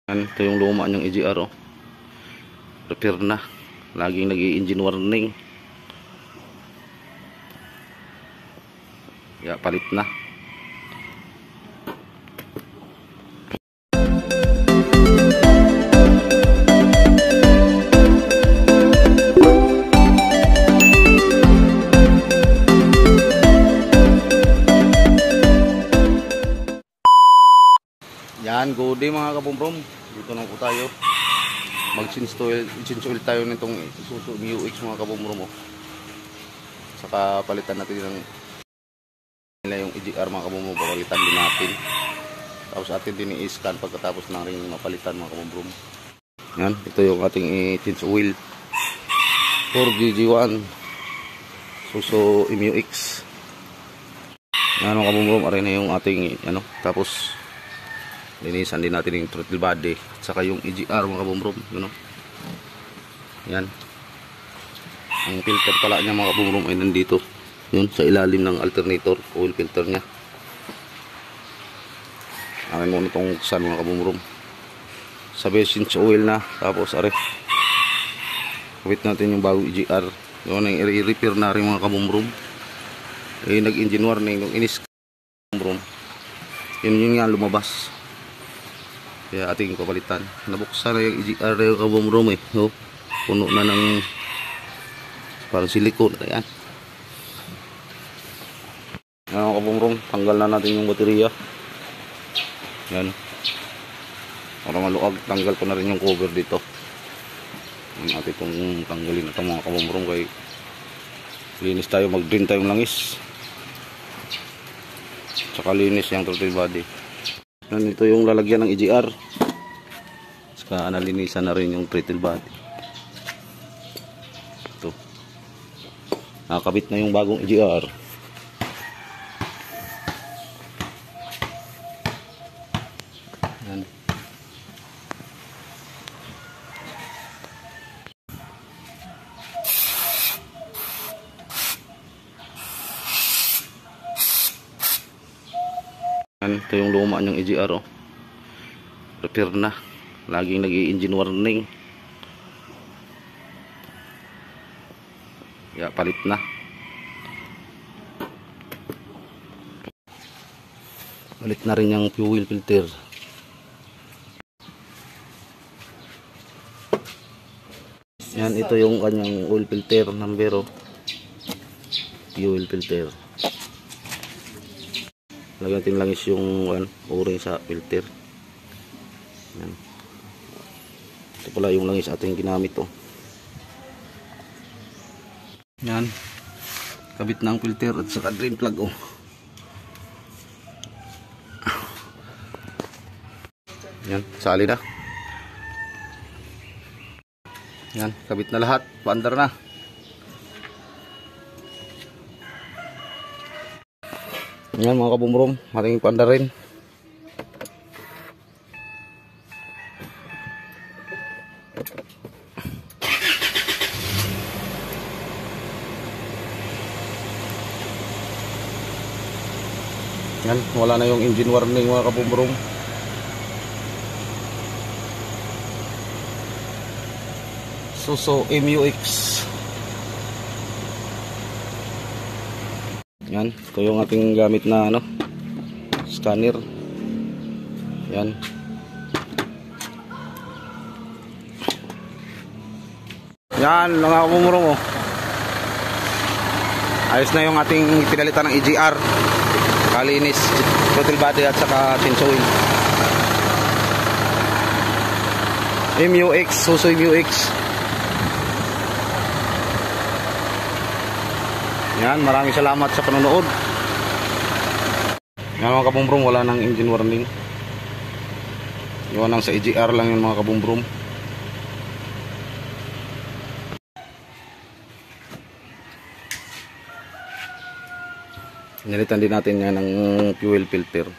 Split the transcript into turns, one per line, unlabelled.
Ito yung luma niyang EGR, oh. Repair na. Laging nag-i-engine warning. Ya, palit na. Yan, good day mga kabumbrom. Dito na po tayo. Mag-change oil tayo nitong Isuzu MU-X mga kabumbrom, oh. Saka palitan natin ng nila yung EGR mga kabumbrom. Palitan din natin. Tapos atin din i-scan pagkatapos na rin mapalitan mga kabumbrom. Yan, ito yung ating change oil 4GG1 Isuzu MU-X. Yan mga kabumbrom, aray na yung ating tapos linisan din natin yung throttle body at saka yung EGR mga kabumbrom, yan. Ang filter pala niya mga kabumbrom ay nandito yun sa ilalim ng alternator, oil filter nya. Akin muna itong buksan mga kabumbrom. Sabi change oil na, tapos are kapit natin yung bagong EGR, yun ang i-repair na rin mga kabumbrom. Nag-engine warning yung inis kabumbrom, yun nga lumabas. Kaya ating papalitan. Nabuksan na yung EGR na yung kabumbrom, oh. Puno na ng parang silikon. Ayan. Yan kabumbrom. Tanggal na natin yung baterya. Yan. Para maluag. Tanggal ko na rin yung cover dito. Yan natin itong tanggalin na ito mga kabumbrom. Kaya linis tayo. Mag-drain tayong langis. Tsaka linis yung throttle body. Yan, ito yung lalagyan ng EGR. Saka nalinisan na rin yung throttle body. Ito. Nakakabit na yung bagong EGR. Yan. Ito yung luma niyang EGR, oh. Repair na. Laging nag-i-engine warning. Ya, palit na. Palit na rin yung fuel filter. Yan, ito yung kanyang oil filter number, oh. Fuel filter. Lagyan natin langis yung o-ring sa filter. Yan. Ito pala yung langis ating ginamit, oh. Yan. Kabit ng filter at saka drain plug, oh. Yan, sali na. Yan, kabit na lahat. Paandar na. Yan mga kabumbrom, ating paandar rin. Yan, wala na yung engine warning mga kabumbrom. Isuzu MU-X. Yan, ito yung ating gamit na scanner. Yan. Yan, mga kabumbrom, oh. Ayos na yung ating pinalitan ng EGR. Kalinis, throttle body at saka change oil. MU-X, Isuzu MU-X. Yan, maraming salamat sa panonood. Yan mga kabumbrom, wala nang engine warning. Iwan lang sa EGR lang yung mga kabumbrom. Nilitan din natin yan ng fuel filter.